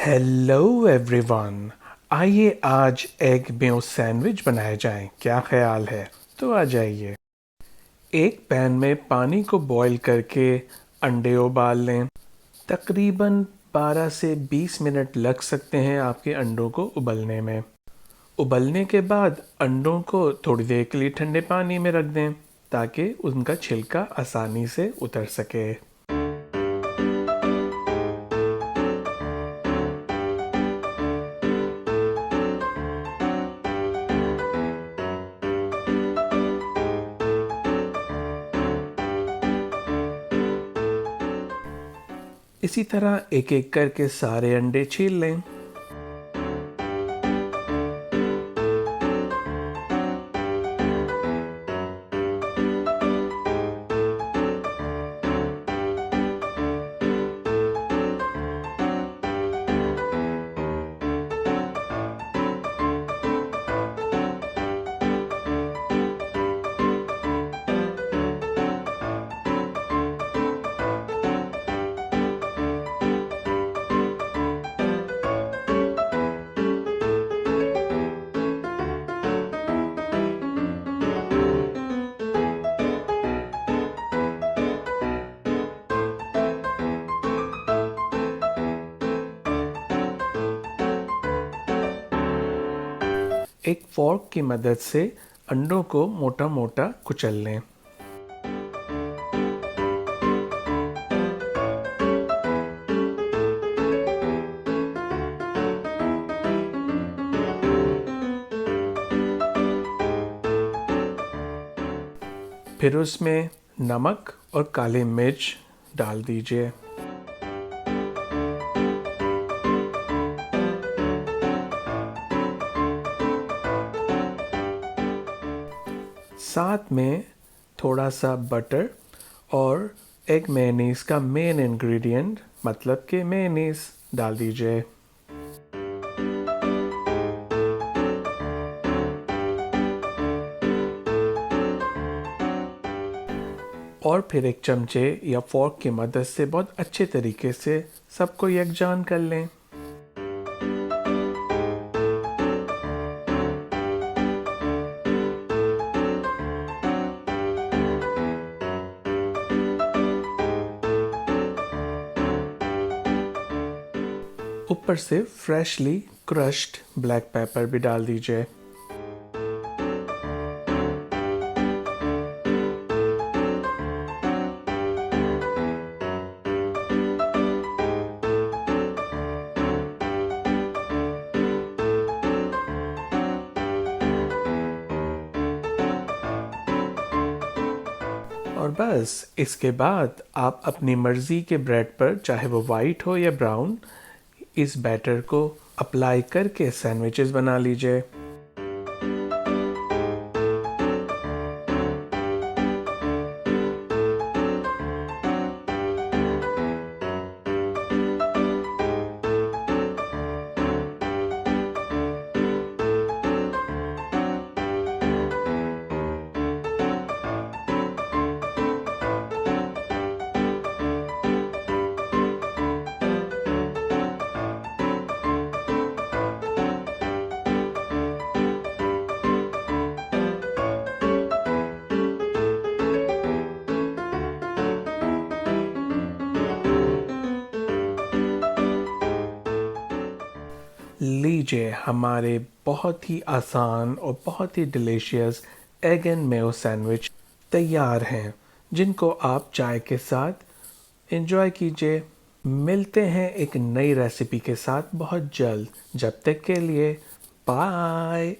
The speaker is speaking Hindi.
Hello everyone. आइए आज एग मेयो सैंडविच बनाया जाए, क्या ख्याल है? तो आ जाइए। एक पैन में पानी को बॉईल करके अंडे उबाल लें। तकरीबन 12 से 20 मिनट लग सकते हैं आपके अंडों को उबलने में। उबलने के बाद अंडों को थोड़ी देर के लिए ठंडे पानी में रख दें ताकि उनका छिलका आसानी से उतर सके। इसी तरह एक एक करके सारे अंडे छील लें। एक फोर्क की मदद से अंडों को मोटा मोटा कुचल लें। फिर उसमें नमक और काली मिर्च डाल दीजिए। साथ में थोड़ा सा बटर और एग मेयोनीज का मेन इंग्रेडिएंट मतलब कि मेयोनीज डाल दीजिए। और फिर एक चमचे या फोर्क की मदद से बहुत अच्छे तरीके से सबको यकजान कर लें। ऊपर से फ्रेशली क्रश्ड ब्लैक पेपर भी डाल दीजिए। और बस इसके बाद आप अपनी मर्ज़ी के ब्रेड पर, चाहे वो वाइट हो या ब्राउन, इस बैटर को अप्लाई करके सैंडविचेस बना लीजिए। लीजिए, हमारे बहुत ही आसान और बहुत ही delicious egg and mayo sandwich तैयार हैं, जिनको आप चाय के साथ एंजॉय कीजिए। मिलते हैं एक नई रेसिपी के साथ बहुत जल्द। जब तक के लिए बाय।